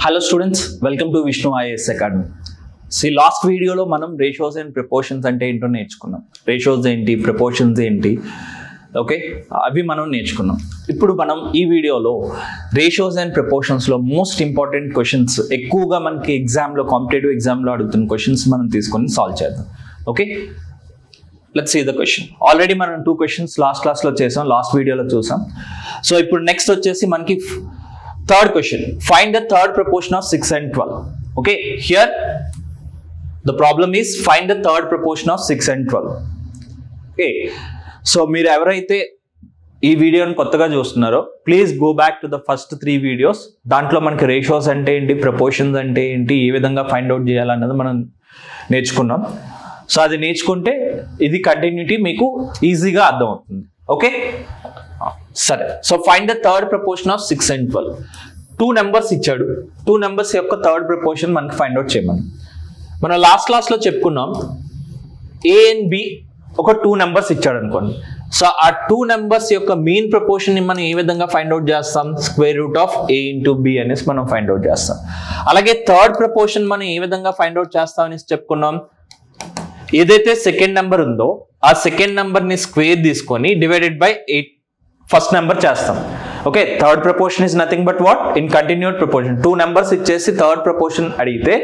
Hello students, welcome to Vishnu IAS Academy. See, last video lo manam ratios and proportions ante ento నేర్చుకున్నాం. Ratios ఏంటి, proportions ఏంటి, okay, అవి మనం నేర్చుకున్నాం. ఇప్పుడు మనం ఈ వీడియోలో రేషియోస్ అండ్ ప్రపోర్షన్స్ లో మోస్ట్ ఇంపార్టెంట్ క్వశ్చన్స్, ఎక్కువగా మనకి ఎగ్జామ్లో, కాంపిటేటివ్ ఎగ్జామ్లో అడుగుతున్న క్వశ్చన్స్ మనం తీసుకొని సాల్వ్ చేద్దాం. Okay, let's see the question. Already మనం 2 క్వశ్చన్స్ లాస్ట్ క్లాస్లో చేసాం, లాస్ట్ వీడియోలో చూసాం. సో ఇప్పుడు నెక్స్ట్ వచ్చేసి మనకి third question. Find the third proportion of 6 and 12. Okay, here the problem is find the third proportion of 6 and 12. Okay, so మీరు ఎవరైతే ఈ వీడియోని కొత్తగా చూస్తున్నారో please go back to the first 3 videos. దాంట్లో మనకి రేషియోస్ అంటే ఏంటి, ప్రపోర్షన్స్ అంటే ఏంటి, ఏ విధంగా ఫైండ్ అవుట్ చేయాలన్నది మనం నేర్చుకున్నాం. సో అది నేర్చుకుంటే ఇది కంటిన్యూటీ మీకు ఈజీగా అర్థమవుతుంది. ఓకే, సరే. So find the third proportion of 6 and 12. 2 numbers ఇచ్చాడు, 2 నెంబర్స్ యొక్క థర్డ్ ప్రపోర్షన్ మనకి ఫైండ్ అవుట్ చేయమని మనం లాస్ట్ క్లాస్లో చెప్పుకున్నాం. ఏ అండ్ బి ఒక 2 నెంబర్స్ ఇచ్చాడు అనుకోండి. సో ఆ 2 నెంబర్స్ యొక్క మీన్ ప్రపోర్షన్ ని మనం ఏ విధంగా ఫైండ్ అవుట్ చేస్తాం, square root of A into B అనేసి మనం ఫైండ్ అవుట్ చేస్తాం. అలాగే థర్డ్ ప్రపోర్షన్ మనం ఏ విధంగా ఫైండ్ అవుట్ చేస్తాం అనేసి చెప్పుకున్నాం. ఏదైతే సెకండ్ నెంబర్ ఉందో ఆ సెకండ్ నెంబర్ ని స్క్వేర్ తీసుకొని డివైడెడ్ బై 8 ఫస్ట్ నెంబర్ చేస్తాం. Okay, third proportion is nothing but what, in continued proportion. 2 numbers ఇచ్చేసి థర్డ్ ప్రపోర్షన్ అడిగితే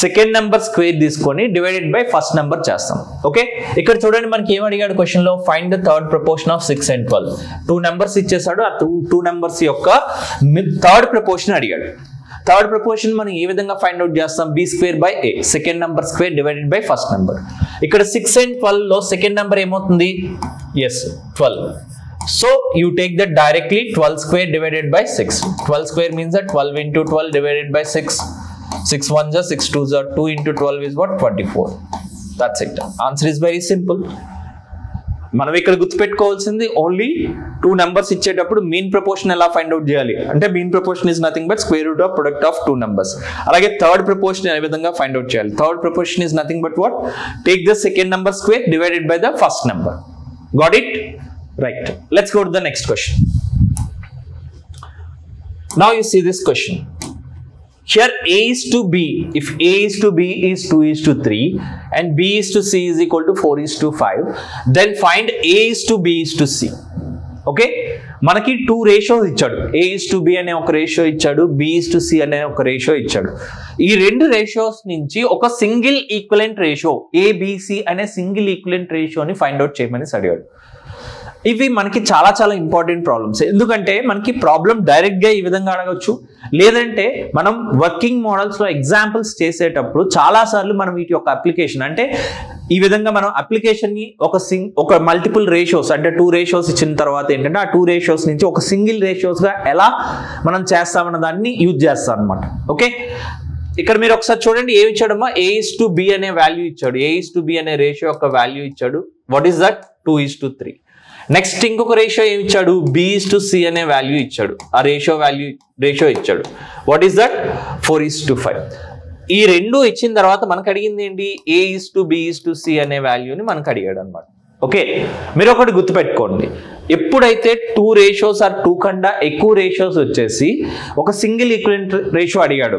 సెకండ్ నెంబర్ స్క్వేర్ తీసుకొని డివైడెడ్ బై ఫస్ట్ నెంబర్ చేస్తాం. ఓకే, ఇక్కడ చూడండి మనకి ఏం అడిగాడు క్వశ్చన్ లో, find the third proportion of 6 and 12. 2 numbers ఇచ్చేసాడు, ఆ 2 నెంబర్స్ యొక్క థర్డ్ ప్రపోర్షన్ అడిగాడు. థర్డ్ ప్రపోర్షన్ మనం ఏ విధంగా ఫైండ్ అవుట్ చేస్తాం, B square by A, second number square divided by first number. ఇక్కడ 6 and 12 లో సెకండ్ నెంబర్ ఏమవుతుంది, yes 12. So you take that directly, 12 square divided by 6. 12 square means that 12 into 12 divided by 6. 6 1s are 6 2s are 2 into 12 is what, 24. That's it. Answer is very simple. మనం ఇక్కడ గుర్తుపెట్టుకోవాల్సింది only 2 numbers ఇచ్చేటప్పుడు mean proportion ఎలా find out చేయాలి అంటే, mean proportion is nothing but square root of product of 2 numbers. అలాగే third proportion ఏ విధంగా find out చేయాలి, third proportion is nothing but what, take the second number square divided by the first number. Got it? Right. Let's go to the next question. Now you see this question. Here A is to B. If A is to B is 2 is to 3 and B is to C is equal to 4 is to 5, then find A is to B is to C. Okay? మనకి 2 ratios ఇచ్చాడు. A is to B అనే ఒక ratio ఇచ్చాడు, B is to C అనే ఒక ratio ఇచ్చాడు. ఈ 2 ratios నుంచి ఒక సింగిల్ ఈక్వలెంట్ రేషియో ABC అనే సింగిల్ ఈక్వలెంట్ రేషియోని ఫైండ్ అవుట్ చేయమని అడిగాడు. ఇవి మనకి చాలా చాలా ఇంపార్టెంట్ ప్రాబ్లమ్స్. ఎందుకంటే మనకి ప్రాబ్లం డైరెక్ట్ గా ఈ విధంగా అడగచ్చు, లేదంటే మనం వర్కింగ్ మోడల్స్ లో ఎగ్జాంపుల్స్ చేసేటప్పుడు చాలా సార్లు మనం వీటి యొక్క అప్లికేషన్ అంటే ఈ విధంగా మనం అప్లికేషన్ ని ఒక మల్టిపుల్ రేషియోస్ అంటే 2 రేషియోస్ ఇచ్చిన తర్వాత ఏంటంటే ఆ 2 రేషియోస్ నుంచి ఒక సింగిల్ రేషియోస్ గా ఎలా మనం చేస్తామన్న దాన్ని యూజ్ చేస్తాం అనమాట. ఓకే, ఇక్కడ మీరు ఒకసారి చూడండి ఏమి ఇచ్చాడమ్మా, A is to B అనే వాల్యూ ఇచ్చాడు, A is to B అనే రేషియో యొక్క వాల్యూ ఇచ్చాడు. What is that, 2 is to 3. Next ఇంకొక రేషియో ఏమి ఇచ్చాడు, B is to C అనే వాల్యూ ఇచ్చాడు, ఆ రేషియో ఇచ్చాడు. What is that, 4 is to 5. ఈ 2 ఇచ్చిన తర్వాత మనకు అడిగింది ఏంటి, A is to B is to C అనే వాల్యూని మనకు అడిగాడు అనమాట. ఓకే, మీరు ఒకటి గుర్తుపెట్టుకోండి, ఎప్పుడైతే 2 రేషియోస్ ఆర్ 2 కన్నా ఎక్కువ రేషియోస్ వచ్చేసి ఒక సింగిల్ ఈక్వలెంట్ రేషియో అడిగాడు,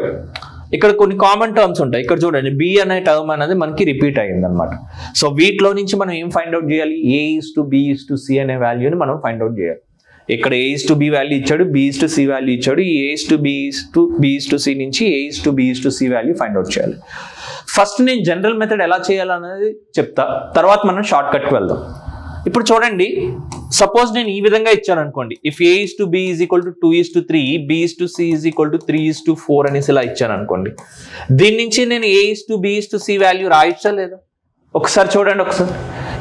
ఇక్కడ కొన్ని కామన్ టర్మ్స్ ఉంటాయి. ఇక్కడ చూడండి B అనే టర్మ్ అనేది మనకి రిపీట్ అయ్యింది అనమాట. సో వీటిలో నుంచి మనం ఏం ఫైండ్ అవుట్ చేయాలి, A is to B is to C అనే వాల్యూని మనం ఫైండ్ అవుట్ చేయాలి. ఇక్కడ A is to B value ఇచ్చాడు, B is to C value ఇచ్చాడు, ఈ A is to B is to C నుంచి A is to B is to C value find out చేయాలి. ఫస్ట్ నేను జనరల్ మెథడ్ ఎలా చేయాలనేది చెప్తా, తర్వాత మనం షార్ట్ కట్కి వెళ్దాం. ఇప్పుడు చూడండి, సపోజ్ నేను ఈ విధంగా ఇచ్చాను అనుకోండి, if A is to B is equal to 2 is to 3, B is to C is equal to 3 is to 4 అనేసి ఇలా ఇచ్చాను అనుకోండి. దీని నుంచి నేను A is to B is to C value రాయొచ్చా లేదా, ఒకసారి చూడండి. ఒకసారి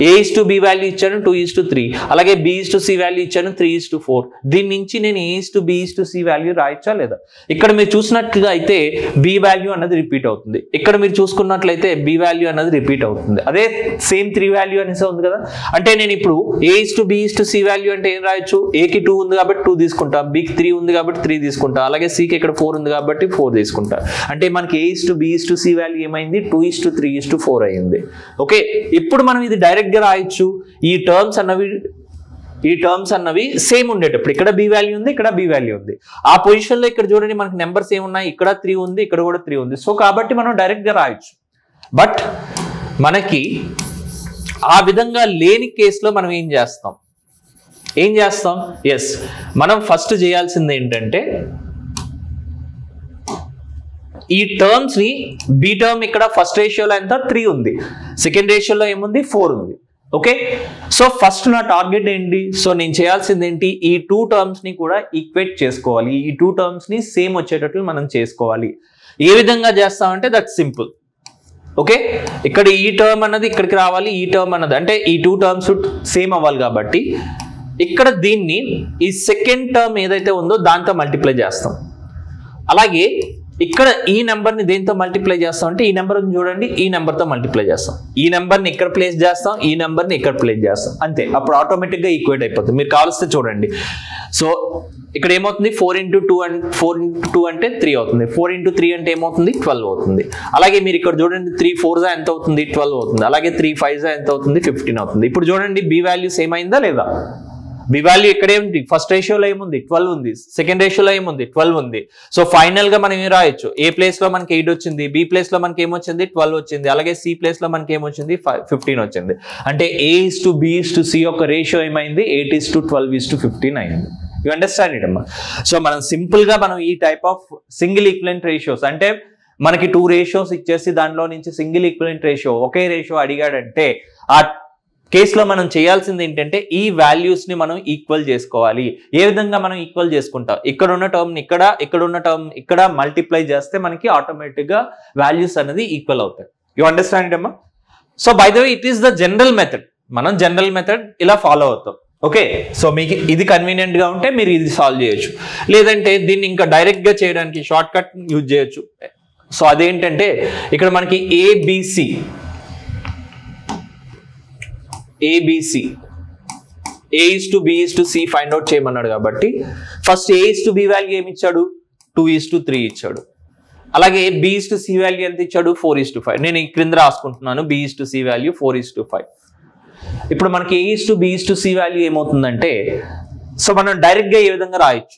A is to B value ఇచ్చాను 2 is to 3, అలాగే B is to C value ఇచ్చాను 3 is to 4. దీని నుంచి నేను A is to B is to C value రాయొచ్చా లేదా. ఇక్కడ మీరు చూసినట్లుగా అయితే B వాల్యూ అన్నది రిపీట్ అవుతుంది, ఇక్కడ మీరు చూసుకున్నట్లయితే B వాల్యూ అన్నది రిపీట్ అవుతుంది, అదే సేమ్ 3 వాల్యూ అనేసి ఉంది కదా. అంటే నేను ఇప్పుడు A is to B is to C value అంటే ఏం రాయొచ్చు, Aకి 2 ఉంది కాబట్టి 2 తీసుకుంటా, Bకి 3 ఉంది కాబట్టి 3 తీసుకుంటా, అలాగే Cకి ఇక్కడ 4 ఉంది కాబట్టి 4 తీసుకుంటా. అంటే మనకి A is to B is to C value ఏమైంది, 2 is to 3 is to 4 అయింది. ఓకే, ఇప్పుడు మనం ఇది డైరెక్ట్ గా రాయొచ్చు. ఈ టర్మ్స్ అన్నవి ఈ టర్మ్స్ అన్నవి సేమ్ ఉండేటప్పుడు ఇక్కడ బి వాల్యూ ఉంది, ఇక్కడ బి వాల్యూ ఉంది. ఆ పొజిషన్ లో ఇక్కడ చూడండి మనకి నెంబర్స్ ఏమున్నాయి, ఇక్కడ 3 ఉంది, ఇక్కడ కూడా 3 ఉంది. సో కాబట్టి మనం డైరెక్ట్ గా రాయొచ్చు. బట్ మనకి ఆ విధంగా లేని కేసులో మనం ఏం చేస్తాం, ఎస్ మనం ఫస్ట్ చేయాల్సింది ఏంటంటే ఈ టర్మ్స్ ని బి టర్మ్ ఇక్కడ ఫస్ట్ రేషియోలో ఎంత 3 ఉంది, సెకండ్ రేషియోలో ఏముంది 4 ఉంది. ఓకే, సో ఫస్ట్ నా టార్గెట్ ఏంటి, సో నేను చేయాల్సింది ఏంటి, ఈ 2 టర్మ్స్ ని కూడా ఈక్వేట్ చేసుకోవాలి, ఈ 2 టర్మ్స్ ని సేమ్ వచ్చేటట్లు మనం చేసుకోవాలి. ఏ విధంగా చేస్తామంటే దట్ సింపుల్. ఓకే, ఇక్కడ ఈ టర్మ్ అన్నది ఇక్కడికి రావాలి, ఈ టర్మ్ అన్నది అంటే ఈ 2 టర్మ్స్ సేమ్ అవ్వాలి కాబట్టి ఇక్కడ దీన్ని ఈ సెకండ్ టర్మ్ ఏదైతే ఉందో దాంతో మల్టిప్లై చేస్తాం. అలాగే ఇక్కడ ఈ నెంబర్ని దేంతో మల్టిప్లై చేస్తాం అంటే ఈ నెంబర్ని చూడండి, ఈ నెంబర్తో మల్టిప్లై చేస్తాం. ఈ నెంబర్ని ఇక్కడ ప్లేస్ చేస్తాం, ఈ నెంబర్ని ఇక్కడ ప్లేస్ చేస్తాం, అంతే. అప్పుడు ఆటోమేటిక్గా ఈక్వేట్ అయిపోతుంది. మీరు కావలిస్తే చూడండి. సో ఇక్కడ ఏమవుతుంది 4 into 2 అంటే 3 అవుతుంది, 4 into 3 అంటే ఏమవుతుంది 12 అవుతుంది. అలాగే మీరు ఇక్కడ చూడండి 3 4 ఎంత అవుతుంది 12 అవుతుంది. అలాగే 3 5 ఎంత అవుతుంది 15 అవుతుంది. ఇప్పుడు చూడండి బి వాల్యూ సేమ్ అయిందా లేదా, బి వాల్యూ ఇక్కడ ఏముంది ఫస్ట్ రేషియోలో ఏముంది 12 ఉంది, సెకండ్ రేషియోలో ఏముంది 12 ఉంది. సో ఫైనల్ గా మనం ఏం రాయొచ్చు, ఏ ప్లేస్ లో మనకి 8 వచ్చింది, బి ప్లేస్ లో మనకి ఏమొచ్చింది 12 వచ్చింది, అలాగే సి ప్లేస్ లో మనకి ఏమొచ్చింది 15 వచ్చింది. అంటే A:B:C యొక్క రేషియో ఏమైంది 8:12:15 అయింది. యూ అండర్స్టాండ్ ఇట్ అమ్మా. సో మనం సింపుల్ గా మనం ఈ type of single equivalent ratios అంటే మనకి 2 రేషియోస్ ఇచ్చేసి దానిలో నుంచి సింగిల్ ఈక్వలెంట్ రేషియో ఒకే రేషియో అడిగాడంటే ఆ కేసులో మనం చేయాల్సింది ఏంటంటే ఈ వాల్యూస్ ని మనం ఈక్వల్ చేసుకోవాలి. ఏ విధంగా మనం ఈక్వల్ చేసుకుంటాం, ఇక్కడ ఉన్న టర్మ్ ఇక్కడ ఉన్న టర్మ్ ఇక్కడ మల్టిప్లై చేస్తే మనకి ఆటోమేటిక్ గా వాల్యూస్ అనేది ఈక్వల్ అవుతాయి. యూ అండర్స్టాండ్ అమ్మా. So by the way it is the general method, మనం జనరల్ మెథడ్ ఇలా ఫాలో అవుతాం. ఓకే, సో మీకు ఇది కన్వీనియంట్ గా ఉంటే మీరు ఇది సాల్వ్ చేయొచ్చు, లేదంటే దీన్ని ఇంకా డైరెక్ట్ గా చేయడానికి షార్ట్ కట్ యూజ్ చేయొచ్చు. సో అదేంటంటే ఇక్కడ మనకి ఏబిసి A:B:C ఫైండ్ అవుట్ చేయమన్నాడు కాబట్టి ఫస్ట్ A:B వాల్యూ ఏమి ఇచ్చాడు 2:3 ఇచ్చాడు. అలాగే B:C వాల్యూ ఎంత ఇచ్చాడు 4:5. నేను ఈ క్రింద రాసుకుంటున్నాను B:C వాల్యూ 4:5. ఇప్పుడు మనకి A:B:C వాల్యూ ఏమవుతుందంటే సో మనం డైరెక్ట్ గా ఏ విధంగా రాయొచ్చు,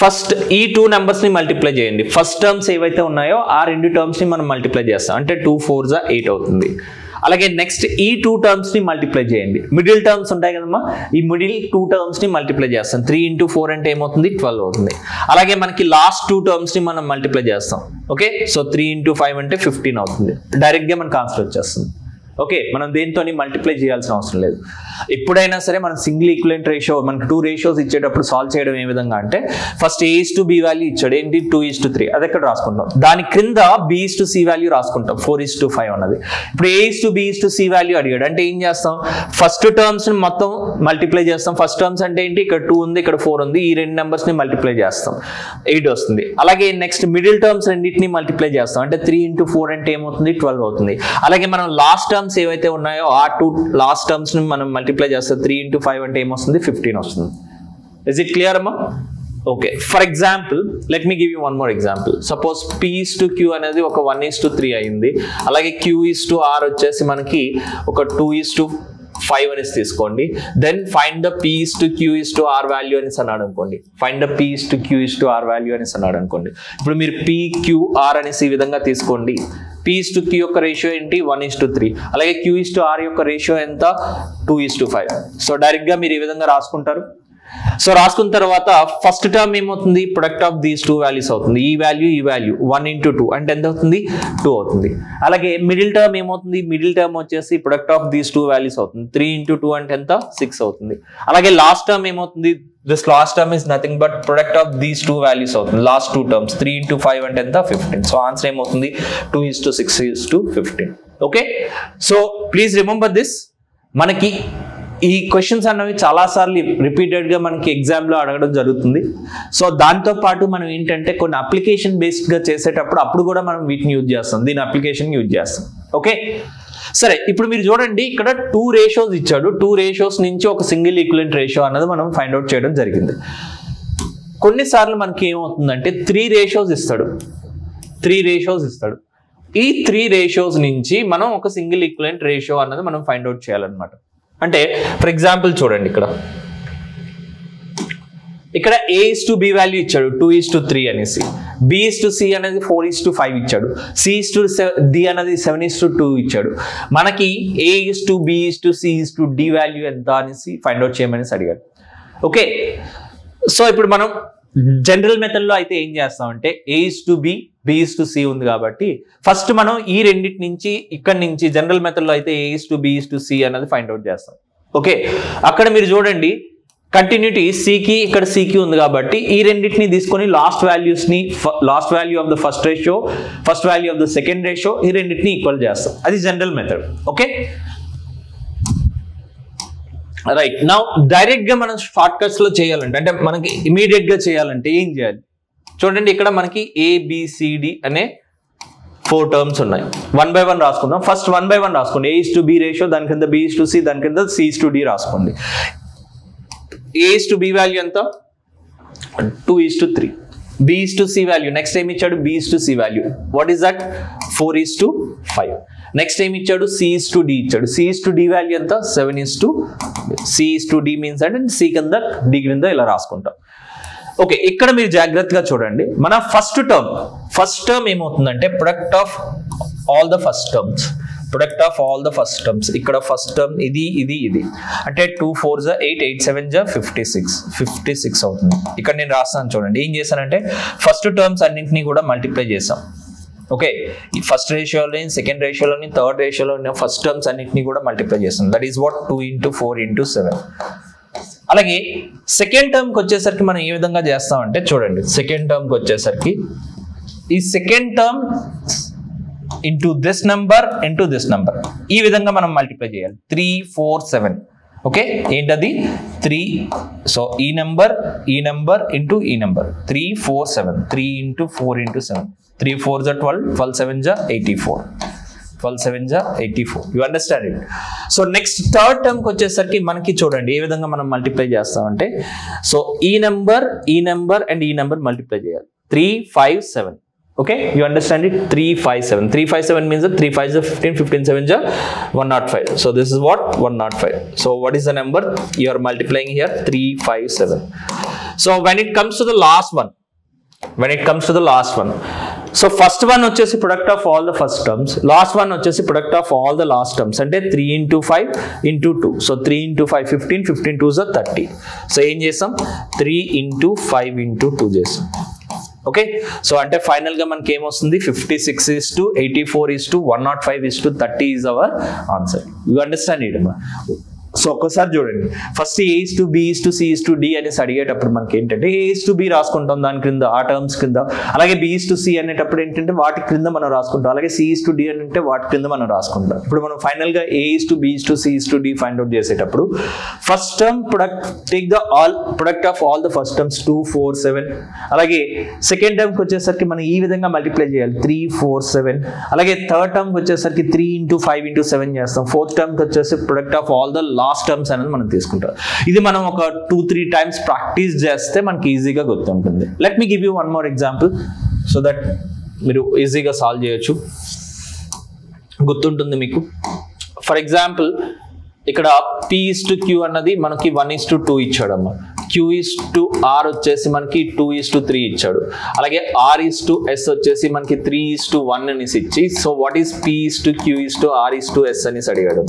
ఫస్ట్ ఈ 2 నెంబర్స్ ని మల్టిప్లై చేయండి. ఫస్ట్ టర్మ్స్ ఏవైతే ఉన్నాయో ఆ 2 టర్మ్స్ ని మనం మల్టిప్లై చేస్తాం, అంటే 2 4 8 అవుతుంది. అలాగే నెక్స్ట్ ఈ 2 టర్మ్స్ ని మల్టిప్లై చేయండి. మిడిల్ టర్మ్స్ ఉంటాయి కదమ్మా, ఈ మిడిల్ 2 టర్మ్స్ ని మల్టిప్లై చేస్తాం. 3 into 4 అంటే ఏమవుతుంది 12 అవుతుంది. అలాగే మనకి లాస్ట్ 2 టర్మ్స్ ని మనం మల్టిప్లై చేస్తాం. ఓకే, సో 3 into 5 అంటే 15 అవుతుంది. డైరెక్ట్ గా మనకు ఆన్సర్ వచ్చేస్తుంది. ఓకే, మనం దేంతో మల్టిప్లై చేయాల్సిన అవసరం లేదు. ఎప్పుడైనా సరే మనం సింగిల్ ఈక్వలెంట్ రేషియో మనకి 2 రేషియోస్ ఇచ్చేటప్పుడు సాల్వ్ చేయడం ఏ విధంగా అంటే ఫస్ట్ A:B వాల్యూ ఇచ్చాడు ఏంటి 2:3, అది ఎక్కడ రాసుకుంటాం, దాని క్రింద B:C వాల్యూ రాసుకుంటాం 4:5 అన్నది. ఇప్పుడు A:B:C వాల్యూ అడిగాడు అంటే ఏం చేస్తాం, ఫస్ట్ టర్మ్స్ ని మొత్తం మల్టిప్లై చేస్తాం. ఫస్ట్ టర్మ్స్ అంటే ఏంటి, ఇక్కడ 2 ఉంది, ఇక్కడ 4 ఉంది, ఈ 2 నెంబర్స్ ని మల్టిప్లై చేస్తాం 8 వస్తుంది. అలాగే నెక్స్ట్ మిడిల్ టర్మ్స్ రెండింటిని మల్టిప్లై చేస్తాం, అంటే 3 into 4 అంటే ఏమవుతుంది 12 అవుతుంది. అలాగే మనం లాస్ట్ టర్మ్స్ ఏవైతే ఉన్నాయో ఆ 2 లాస్ట్ టర్మ్స్ ని మనం మల్టిప్లై చేస్తే 3 into 5 అంటే ఏమొస్తుంది 15 వస్తుంది. ఇస్ ఇట్ క్లియర్ అమ్మా? Okay, for example let me give you one more example. Suppose P:Q అనేది ఒక 1:3 అయింది. అలాగే Q:R వచ్చేసి మనకి ఒక 2:5 అనేసి తీసుకోండి. Then find the P:Q:R value అనేసి అన్నాడు అనుకోండి. ఫైండ్ ద P:Q:R వాల్యూ అనేసి అన్నాడు అనుకోండి. ఇప్పుడు మీరు PQR అనేసి ఈ విధంగా తీసుకోండి. P:Q యొక్క రేషియో ఏంటి 1:3. అలాగే Q:R యొక్క రేషియో ఎంత 2:5. సో డైరెక్ట్ గా మీరు ఈ విధంగా రాసుకుంటారు. సో రాసుకున్న తర్వాత ఫస్ట్ టర్మ్ ఏమవుతుంది, ప్రొడక్ట్ ఆఫ్ దీస్ 2 వాల్యూస్ అవుతుంది. ఈ వాల్యూ 1 into 2 అంటే ఎంత అవుతుంది 2 అవుతుంది. అలాగే మిడిల్ టర్మ్ ఏమవుతుంది, మిడిల్ టర్మ్ వచ్చేసి ప్రొడక్ట్ ఆఫ్ దీస్ 2 వాల్యూస్ అవుతుంది. 3 into 2 అంటే ఎంత 6 అవుతుంది. అలాగే లాస్ట్ టర్మ్ ఏమవుతుంది, this last term is nothing but product of these 2 values అవుతుంది. లాస్ట్ 2 టర్మ్స్ 3 into 5 అంటే ఎంత 15. సో ఆన్సర్ ఏమవుతుంది 2:6:15. Okay, so please remember this. మనకి ఈ క్వశ్చన్స్ అన్నవి చాలాసార్లు రిపీటెడ్ గా మనకి ఎగ్జామ్ లో అడగడం జరుగుతుంది. సో దాంతో పాటు మనం ఏంటంటే కొన్ని అప్లికేషన్ బేస్డ్ గా చేసేటప్పుడు అప్పుడు కూడా మనం వీటిని యూజ్ చేస్తాం, దీని అప్లికేషన్ యూజ్ చేస్తాం. ఓకే, సరే ఇప్పుడు మీరు చూడండి ఇక్కడ 2 రేషియోస్ ఇచ్చాడు. 2 రేషియోస్ నుంచి ఒక సింగిల్ ఈక్వలెంట్ రేషియో అన్నది మనం ఫైండ్ అవుట్ చేయడం జరిగింది. కొన్నిసార్లు మనకి ఏమవుతుందంటే 3 రేషియోస్ ఇస్తాడు. ఈ 3 రేషియోస్ నుంచి మనం ఒక సింగిల్ ఈక్వలెంట్ రేషియో అన్నది మనం ఫైండ్ అవుట్ చేయాలన్నమాట. అంటే ఫర్ ఎగ్జాంపుల్ చూడండి, ఇక్కడ ఇక్కడ A:B వాల్యూ ఇచ్చాడు 2:3 అనేసి, B:C అనేది 4:5 ఇచ్చాడు, C:D అనేది 7:2 ఇచ్చాడు. మనకి A:B:C:D వాల్యూ ఎంత అనేసి ఫైండ్ అవుట్ చేయమని అడిగాడు. ఓకే, సో ఇప్పుడు మనం జనరల్ మెథడ్ లో అయితే ఏం చేస్తామంటే A:B B:C ఉంది కాబట్టి ఫస్ట్ మనం ఈ రెండింటి నుంచి ఇక్కడ నుంచి జనరల్ మెథడ్ లో అయితే A:B:C అనేది ఫైండ్ అవుట్ చేస్తాం. ఓకే, అక్కడ మీరు చూడండి కంటిన్యూటీ సికి ఇక్కడ సికి ఉంది కాబట్టి ఈ రెండింటిని తీసుకొని లాస్ట్ వాల్యూస్ని last value of the first ratio first value of the second ratio ఈ రెండింటిని ఈక్వల్ చేస్తాం. అది general method. Okay right, now direct గా మనం షార్ట్ కట్స్ లో చేయాలంటే అంటే మనకి ఇమీడియట్ గా చేయాలంటే ఏం చేయాలి చూడండి. ఇక్కడ మనకి ABCD అనే 4 టర్మ్స్ ఉన్నాయి. 1 by 1 రాసుకుందాం. ఫస్ట్ 1 by 1 రాసుకోండి. A:B రేషియో, దాని కింద B:C, దాని కింద C:D రాసుకోండి. A:B వాల్యూ ఎంత 2:3, B:C వాల్యూ నెక్స్ట్ ఏమి ఇచ్చాడు B:C value what is that 4:5. Next ఏమి ఇచ్చాడు C:D ఇచ్చాడు. C:D వాల్యూ ఎంత 7:2. C:D మీన్స్ అంటే C కింద D కింద ఇలా రాసుకుంటాం. ఓకే, ఇక్కడ మీరు జాగ్రత్తగా చూడండి. మన ఫస్ట్ టర్మ్ ఏమవుతుందంటే product of all the first terms, product of all the first terms. ఇక్కడ ఫస్ట్ టర్మ్ ఇది అంటే 2 4 8 8 7 56 అవుతుంది. ఇక్కడ నేను రాస్తాను చూడండి. ఏం చేశానంటే ఫస్ట్ టర్మ్స్ అన్నింటినీ కూడా మల్టిప్లై చేసాం. ఓకే, ఈ ఫస్ట్ రేషియోలోని సెకండ్ రేషియోలోని థర్డ్ రేషియోలోని ఫస్ట్ టర్మ్స్ అన్నింటినీ కూడా మల్టిప్లై చేస్తాం. That is what 2 × 4 × 7. అలాగే సెకండ్ టర్మ్కి వచ్చేసరికి మనం ఏ విధంగా చేస్తామంటే చూడండి. సెకండ్ టర్మ్కి వచ్చేసరికి ఈ second term into this number ఈ విధంగా మనం మల్టిప్లై చేయాలి. 3 4 7. ఓకే, ఏంటది 3. సో ఈ నెంబర్ ఇంటూ ఈ number 3 4 7. 3 × 4 × 7. 3 4 12, 12 7 84. 12 7 84. You understand it. So next third టర్మ్కి వచ్చేసరికి మనకి చూడండి ఏ విధంగా మనం మల్టిప్లై చేస్తామంటే సో ఈ నెంబర్ అండ్ ఈ నెంబర్ మల్టిప్లై చేయాలి. 3 5 7. Okay, you understand it. 3 5 7. 3 5 7 means 3 5 is 15, 15 7 is 105. So this is what 105. So what is the number you are multiplying here? 3 5 7. So when it comes to the last one, so first one వచ్చేసి product of all the first terms, last one వచ్చేసి product of all the last terms అంటే 3 × 5 × 2. So 3 × 5 15, 15 2 is 30. So ఏం చేసాం 3 × 5 × 2 చేసాం. Okay, so అంటే final గా మనకి ఏమొస్తుంది 56:84:105:30 is our answer. You understand it. So ఒక్కసారి చూడండి. ఫస్ట్ A:B:C:D అనేసి అడిగేటప్పుడు మనకి ఏంటంటే A:B రాసుకుంటాం దాని క్రింద ఆ టర్మ్స్ కింద, అలాగే B:C అనేటప్పుడు ఏంటంటే వాటి క్రింద మనం రాసుకుంటాం, అలాగే C:D అంటే వాటి క్రింద మనం రాసుకుంటాం. ఇప్పుడు మనం ఫైనల్ గా A:B:C:D ఫైండ్ అవుట్ చేసేటప్పుడు first term take the all product of all the first terms 2 4 7. అలాగే సెకండ్ టర్మ్కి వచ్చేసరికి మనం ఈ విధంగా మల్టిప్లై చేయాలి 3 4 7. అలాగే థర్డ్ టర్మ్కి వచ్చేసరికి 3 × 5 × 7 చేస్తాం. ఫోర్త్ టర్మ్కి వచ్చేసి product of all the last terms అనేది మనం తీసుకుంటాం. ఇది మనం ఒక 2-3 టైమ్స్ ప్రాక్టీస్ చేస్తే మనకి ఈజీగా గుర్తుంటుంది. Let me give you one more example so that మీరు ఈజీగా సాల్వ్ చేయొచ్చు, గుర్తుంటుంది మీకు. ఫర్ ఎగ్జాంపుల్ ఇక్కడ P:Q అన్నది మనకి 1:2 ఇచ్చాడమ్మా. Q:R వచ్చేసి మనకి 2:3 ఇచ్చాడు. అలాగే R:S వచ్చేసి మనకి 3:1 అనేసి ఇచ్చి సో వాట్ ఈస్ P:Q:R:S అనేసి అడిగాడు.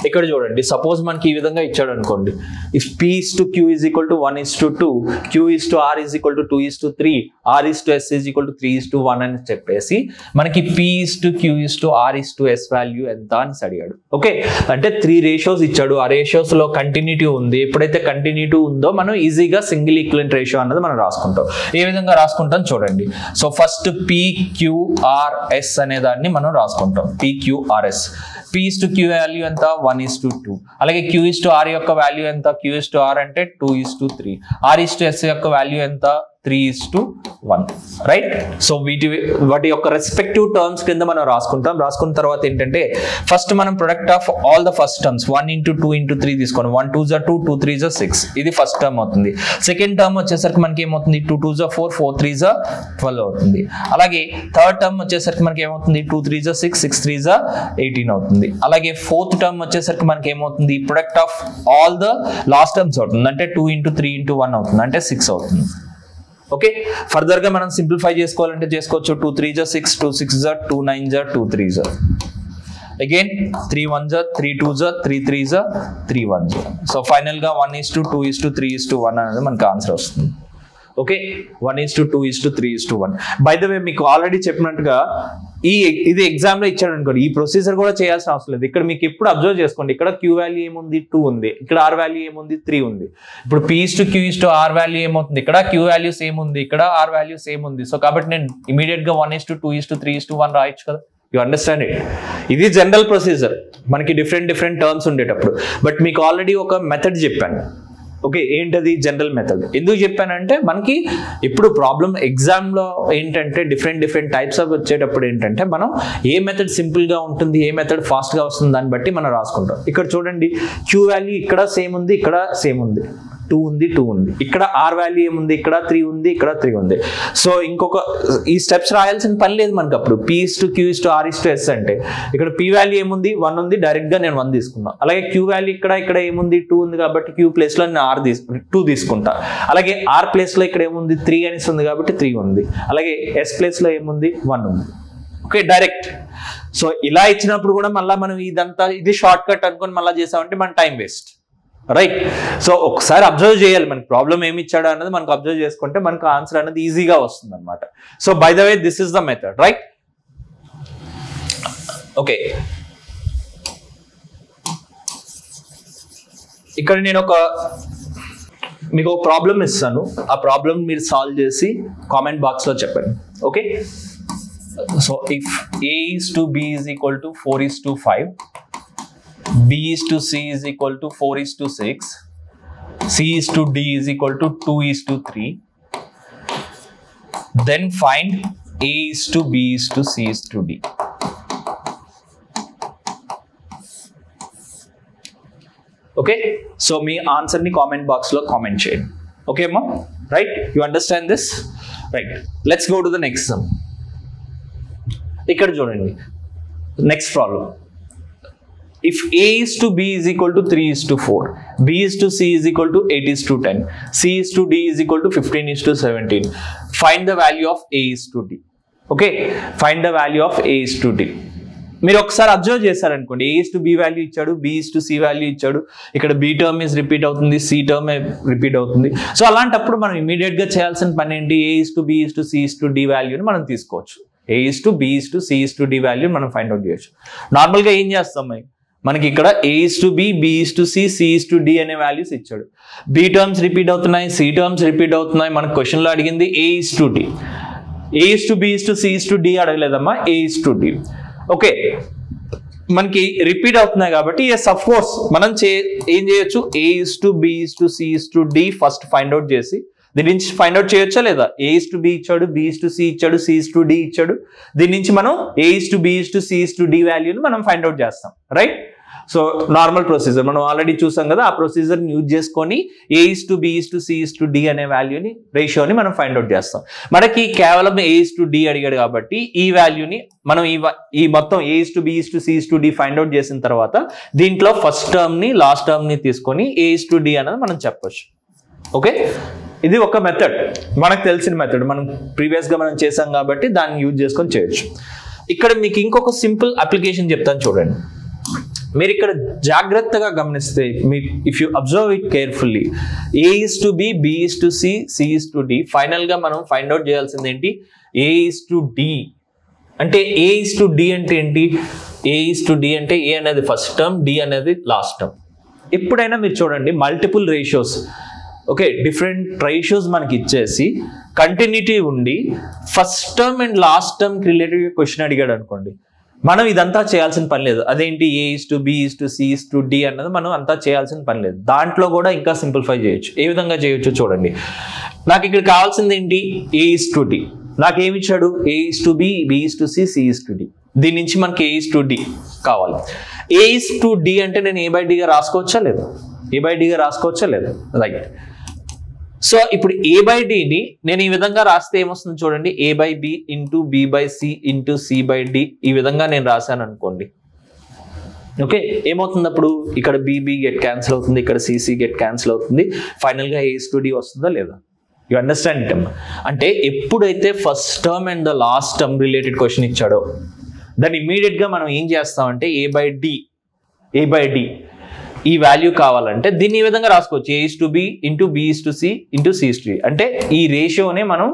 ఇక్కడ చూడండి, సపోజ్ మనకి ఈ విధంగా ఇచ్చాడు అనుకోండి. ఇఫ్ P:Q = 1:2, Q:R = 2:3, R:S = 3:1 అని చెప్పేసి మనకి P:Q:R:S వాల్యూ ఎంత అని అడిగాడు. ఓకే, అంటే 3 రేషియోస్ ఇచ్చాడు. ఆ రేషియోస్ లో కంటిన్యూటీ ఉంది. ఎప్పుడైతే కంటిన్యూటీ ఉందో మనం ఈజీగా సింగిల్ ఈక్వలెంట్ రేషియో అన్నది మనం రాసుకుంటాం. ఏ విధంగా రాసుకుంటాం చూడండి. సో ఫస్ట్ PQRS అనే దాన్ని మనం రాసుకుంటాం. PQRS P:Q వాల్యూ ఎంత 1:2. అలాగే Q:R యొక్క వాల్యూ ఎంత Q:R అంటే 2:3. R:S యొక్క వాల్యూ ఎంత 3:1, రైట్. సో వాటి యొక్క రెస్పెక్టివ్ టర్మ్స్ కింద మనం రాసుకున్న తర్వాత ఏంటంటే ఫస్ట్ మనం product of all the first terms 1 × 2 × 3 తీసుకోండి. 1 2 2, 2 3 6, ఇది ఫస్ట్ టర్మ్ అవుతుంది. సెకండ్ టర్మ్ వచ్చేసరికి మనకి ఏమవుతుంది 2 2 4, 4 3 12 అవుతుంది. అలాగే థర్డ్ టర్మ్ వచ్చేసరికి మనకి ఏమవుతుంది 2 3 6, 6 3 18 అవుతుంది. అలాగే ఫోర్త్ టర్మ్ వచ్చేసరికి మనకి ఏమవుతుంది product of all the last terms అవుతుంది, అంటే 2 × 3 × 1 అవుతుంది, అంటే 6 అవుతుంది. ఓకే, ఫర్దర్ గా మనం సింప్లిఫై చేసుకోవాలంటే చేసుకోవచ్చు. 2 3 6, 2 6 2 9 2 3 అగైన్ 3 1 3 2 3 3 3 1. సో ఫైనల్ గా 1:2:3:1 అనేది మనకు ఆన్సర్ వస్తుంది. ఓకే, 1:2:3:1. బై ద వే మీకు ఆల్రెడీ చెప్పినట్టుగా ఇది ఎగ్జామ్ లో ఇచ్చాడు అనుకోండి, ఈ ప్రొసీజర్ కూడా చేయాల్సిన అవసరం లేదు. ఇక్కడ మీకు ఎప్పుడు అబ్జర్వ్ చేసుకోండి, ఇక్కడ Q వాల్యూ ఏముంది 2 ఉంది, ఇక్కడ R వాల్యూ ఏముంది 3 ఉంది. ఇప్పుడు P:2Q:R వాల్యూ ఏమవుతుంది, ఇక్కడ Q వాల్యూ సేమ్ ఉంది, ఇక్కడ R వాల్యూ సేమ్ ఉంది. సో కాబట్టి నేను ఇమీడియట్ గా 1:2:3:1 రాయొచ్చు కదా. You understand it. ఇది జనరల్ ప్రొసీజర్, మనకి డిఫరెంట్ టర్మ్స్ ఉండేటప్పుడు. బట్ మీకు ఆల్రెడీ ఒక మెథడ్ చెప్పాను. ఓకే, ఏంటది జనరల్ మెథడ్. ఎందుకు చెప్పానంటే మనకి ఇప్పుడు ప్రాబ్లం ఎగ్జామ్లో ఏంటంటే డిఫరెంట్ టైప్స్ ఆఫ్ వచ్చేటప్పుడు ఏంటంటే మనం ఏ మెథడ్ సింపుల్గా ఉంటుంది, ఏ మెథడ్ ఫాస్ట్గా వస్తుంది దాన్ని బట్టి మనం రాసుకుంటాం. ఇక్కడ చూడండి, Q వాల్యూ ఇక్కడ సేమ్ ఉంది, ఇక్కడ సేమ్ ఉంది, 2 ఉంది. ఇక్కడ R వాల్యూ ఏముంది, ఇక్కడ 3 ఉంది, ఇక్కడ 3 ఉంది. సో ఇంకొక ఈ స్టెప్స్ రాయాల్సిన పని లేదు మనకి. అప్పుడు P:2Q:R:S అంటే ఇక్కడ P వాల్యూ ఏముంది 1 ఉంది, డైరెక్ట్ గా నేను 1 తీసుకున్నాను. అలాగే Q వాల్యూ ఇక్కడ ఏముంది 2 ఉంది, కాబట్టి Q ప్లేస్ లో నేను 2 తీసుకుంటా. అలాగే R ప్లేస్ లో ఇక్కడ ఏముంది 3 అనేసి ఉంది, కాబట్టి 3 ఉంది. అలాగే S ప్లేస్ లో ఏముంది 1 ఉంది. Okay, direct. సో ఇలా ఇచ్చినప్పుడు కూడా మళ్ళీ మనం ఇది షార్ట్ కట్ అనుకొని మళ్ళీ చేసామంటే మన టైం వేస్ట్, రైట్. సో ఒకసారి అబ్జర్వ్ చేయాలి, మనకి ప్రాబ్లం ఏమి ఇచ్చాడు అన్నది మనకు అబ్జర్వ్ చేసుకుంటే మనకు ఆన్సర్ అనేది ఈజీగా వస్తుంది అనమాట. So by the way this is the method, right. Okay, ఇక్కడ నేను మీకు ఒక ప్రాబ్లం ఇస్తాను, ఆ ప్రాబ్లం మీరు సాల్వ్ చేసి కామెంట్ బాక్స్ లో చెప్పండి. Okay, so if A:B = 4:5, B:C = 4:6, C:D = 2:3, then find A:B:C:D. Okay, so మీ ఆన్సర్ ని కామెంట్ బాక్స్ లో కామెంట్ చేయండి. ఓకే అమ్మా, right. You understand this, right. Let's go to the next sum. ఇక్కడ చూడండి, next problem. If A:B = 3:4, B:C = 8:10, C:D = 15:17, find the value of A:D. Okay, find the value of A:D. మీరు ఒకసారి observe చేశారనుకోండి, A:B value ఇచ్చాడు, B:C value ఇచ్చాడు. ఇక్కడ B term is repeat అవుతుంది, C term repeat అవుతుంది. సో అలాంటప్పుడు మనం ఇమీడియట్ గా చేయాల్సిన పని ఏంటి, A:B:C:D వాల్యూని మనం తీసుకోవచ్చు. A:B:C:D వాల్యూ మనం ఫైండ్ అవుట్ చేయొచ్చు. నార్మల్ గా ఏం చేస్తాం, మనకి ఇక్కడ A:B, B:C, C:D అనే వాల్యూస్ ఇచ్చాడు. B టర్మ్స్ రిపీట్ అవుతున్నాయి, C టర్మ్స్ రిపీట్ అవుతున్నాయి. మనకు క్వశ్చన్ లో అడిగింది A:D. A:B, C:D అడగలేదమ్మా, A:D. Okay, మనకి రిపీట్ అవుతున్నాయి కాబట్టి ఎస్ అఫ్ కోర్స్ మనం ఏం చేయొచ్చు, A:B, C:D first find out చేసి దీని నుంచి ఫైండ్ అవుట్ చేయొచ్చా లేదా. A:B ఇచ్చాడు, B:C ఇచ్చాడు, C:D ఇచ్చాడు. దీని నుంచి మనం A:B, C:D వాల్యూని మనం ఫైండ్ అవుట్ చేస్తాం, రైట్. సో నార్మల్ ప్రొసీజర్ మనం ఆల్రెడీ చూసాం కదా, ఆ ప్రొసీజర్ని యూజ్ చేసుకొని A:B, C:D అనే వాల్యూని రేషియోని మనం ఫైండ్ అవుట్ చేస్తాం. మనకి కేవలం A:D అడిగాడు కాబట్టి ఈ వాల్యూని మనం ఈ మొత్తం A:B, C:D ఫైండ్ అవుట్ చేసిన తర్వాత దీంట్లో ఫస్ట్ టర్మ్ ని లాస్ట్ టర్మ్ ని తీసుకొని A:D అనేది మనం చెప్పొచ్చు. ఓకే, ఇది ఒక మెథడ్, మనకు తెలిసిన మెథడ్, మనం ప్రీవియస్ గా మనం చేసాం కాబట్టి దాన్ని యూజ్ చేసుకొని చేయొచ్చు. ఇక్కడ మీకు ఇంకొక సింపుల్ అప్లికేషన్ చెప్తాను చూడండి. మీరు ఇక్కడ జాగ్రత్తగా గమనిస్తే if you observe it carefully, A:B, B:C, C:D, final గా మనం ఫైండ్ అవుట్ చేయాల్సింది ఏంటి, A:D. అంటే A:D అంటే ఏంటి, A:D అంటే A అనేది ఫస్ట్ టర్మ్, D అనేది లాస్ట్ టర్మ్. ఎప్పుడైనా మీరు చూడండి multiple ratios, okay, different ratios మనకి ఇచ్చేసి కంటిన్యూటీ ఉండి first term and last term related question అడిగాడు అనుకోండి, మనం ఇదంతా చేయాల్సిన పని లేదు. అదేంటి A:B, C:D అన్నది మనం అంతా చేయాల్సిన పని లేదు. దాంట్లో కూడా ఇంకా సింప్లిఫై చేయొచ్చు. ఏ విధంగా చేయొచ్చు చూడండి. నాకు ఇక్కడ కావాల్సింది ఏంటి? A:D. నాకు ఏమి ఇచ్చాడు? A:B, B:C, C:D. దీని నుంచి మనకి A:D కావాలి. A:D అంటే నేను A/Dగా రాసుకోవచ్చా లేదా? A/Dగా రాసుకోవచ్చా లేదా? రైట్. సో ఇప్పుడు A/Dని నేను ఈ విధంగా రాస్తే ఏమొస్తుంది చూడండి, A/B into B/C into C/D ఈ విధంగా నేను రాశాను అనుకోండి. ఓకే, ఏమవుతుంది అప్పుడు? ఇక్కడ BB గెట్ క్యాన్సిల్ అవుతుంది, ఇక్కడ CC గెట్ క్యాన్సిల్ అవుతుంది, ఫైనల్గా A:D వస్తుందా లేదా? You understand it? అంటే ఎప్పుడైతే first term and the last term related question ఇచ్చాడో దాన్ని ఇమీడియట్గా మనం ఏం చేస్తామంటే A/D ఈ వాల్యూ కావాలంటే దీన్ని ఈ విధంగా రాసుకోవచ్చు, A:B into B:C into C:D. అంటే ఈ రేషియోనే మనం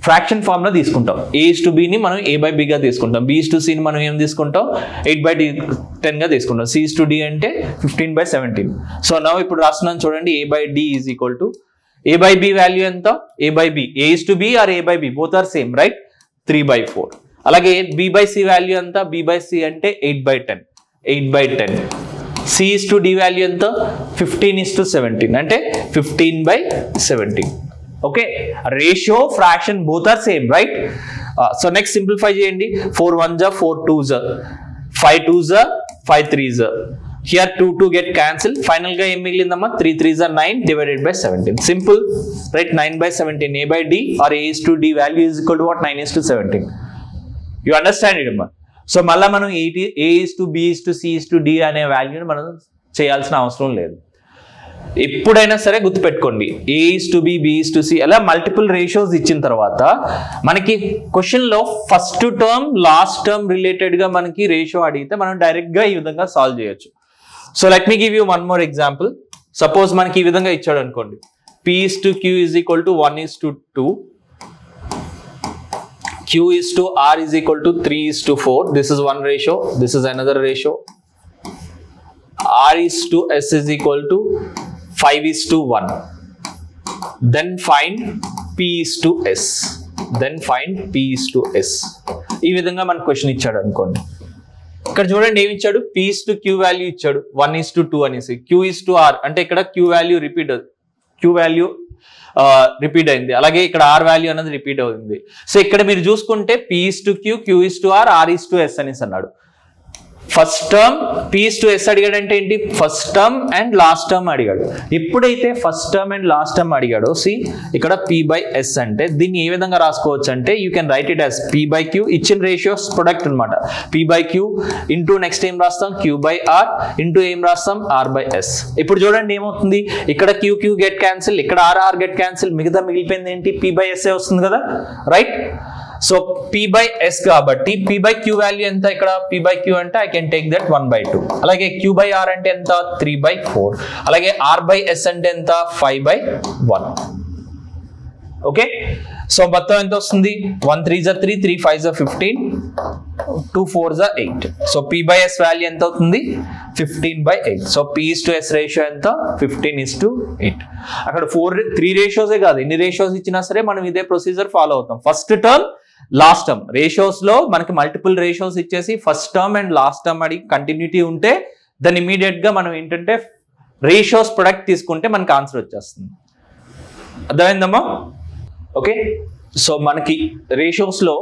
ఫ్రాక్షన్ ఫామ్ లో తీసుకుంటాం. A:B ని మనం A/Bగా తీసుకుంటాం, B:C ని మనం ఏం తీసుకుంటాం? 8/10 గా తీసుకుంటాం, C:D అంటే 15/17. సో నా ఇప్పుడు రాస్తున్నాను చూడండి, A/D is equal to A/B value ఎంత? A/B, A:B or A/B both are same, right? 3/4. అలాగే B/C వాల్యూ ఎంత? B/C అంటే 8/10. C:D వాల్యూ ఎంత? 15:17 అంటే 15/17. Okay, ratio fraction both are same, right? So next simplify చేయండి. 4 1s 4 2s 5 2s 5 3s. Here 2 get cancel. Final గా ఏం మిగిలిందమ్మా? 3 3s 9 divided by 17. Simple, right? 9/17. A/D or A:D value is equal to what? 9:17. You understand it అమ్మా? So మళ్ళీ మనం A:B:C:D అనే వాల్యూని మనం చేయాల్సిన అవసరం లేదు. ఎప్పుడైనా సరే గుర్తుపెట్టుకోండి, A:B B:C అలా మల్టిపుల్ రేషియోస్ ఇచ్చిన తర్వాత మనకి క్వశ్చన్ లో first term last term related గా మనకి రేషియో అడిగితే మనం డైరెక్ట్ గా ఈ విధంగా సాల్వ్ చేయొచ్చు. So let me give you one more example. Suppose మనకి ఈ విధంగా ఇచ్చాడు అనుకోండి, P:Q is equal to 1:2, Q:R is equal to 3:4. This is one ratio, this is another ratio. R:S is equal to 5:1. Then find P:S. ఈ విధంగా మనకు question ఇచ్చాడు అనుకోండి. ఇక్కడ చూడండి ఏమి ఇచ్చాడు? P:Q వాల్యూ ఇచ్చాడు 1:2 అనేసి. Q:R అంటే ఇక్కడ Q వాల్యూ రిపీట్ అయింది, అలాగే ఇక్కడ R వాల్యూ అనేది రిపీట్ అవుతుంది. సో ఇక్కడ మీరు చూసుకుంటే P:Q, Q:R, R:S అనేసి అన్నాడు. ఫస్ట్ టర్మ్ P:S అడిగాడు అంటే ఏంటి? First term and last term అడిగాడు. ఎప్పుడైతే first term and last term అడిగాడో సి ఇక్కడ P/S అంటే దీన్ని ఏ విధంగా రాసుకోవచ్చు అంటే you can write it as P/Q. ఇచ్చిన రేషియోస్ ప్రొడక్ట్ అనమాట. P/Q ఇంటూ నెక్స్ట్ ఏం రాస్తాం? Q/R ఇంటూ ఏం రాస్తాం? R/S. ఇప్పుడు చూడండి ఏమవుతుంది, ఇక్కడ Q గెట్ క్యాన్సిల్, ఇక్కడ R గెట్ క్యాన్సిల్, మిగతా మిగిలిపోయింది ఏంటి? P/S వస్తుంది కదా, రైట్? సో P/S కాబట్టి P/Q వాల్యూ ఎంత? ఇక్కడ P/Q అంటే ఐ కెన్ టేక్ దట్ 1/2. అలాగే Q/R అంటే ఎంత? 3/4. అలాగే R/S అంటే ఎంత? 5/1. ఓకే, సో మొత్తం ఎంత వస్తుంది? 1 3s 3, 3 5s 15, 2 4s 8. So P/S value ఎంత అవుతుంది? 15/8. సో P:S రేషియో ఎంత? 15:8. అక్కడ 3 రేషియోసే కాదు, ఎన్ని రేషియోస్ ఇచ్చినా సరే మనం ఇదే ప్రొసీజర్ ఫాలో అవుతాం. First term last term ratios లో మనకి మల్టిపుల్ రేషియోస్ ఇచ్చేసి first term and last term అడిగి కంటిన్యూటీ ఉంటే దాన్ని ఇమీడియట్ గా మనం ఏంటంటే రేషియోస్ ప్రొడక్ట్ తీసుకుంటే మనకి ఆన్సర్ వచ్చేస్తుంది. అర్థమైందమ్మా? ఓకే, సో మనకి రేషియోస్ లో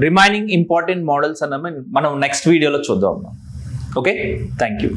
రిమైనింగ్ ఇంపార్టెంట్ మోడల్స్ అన్న మనం నెక్స్ట్ వీడియోలో చూద్దాం. Okay, thank you.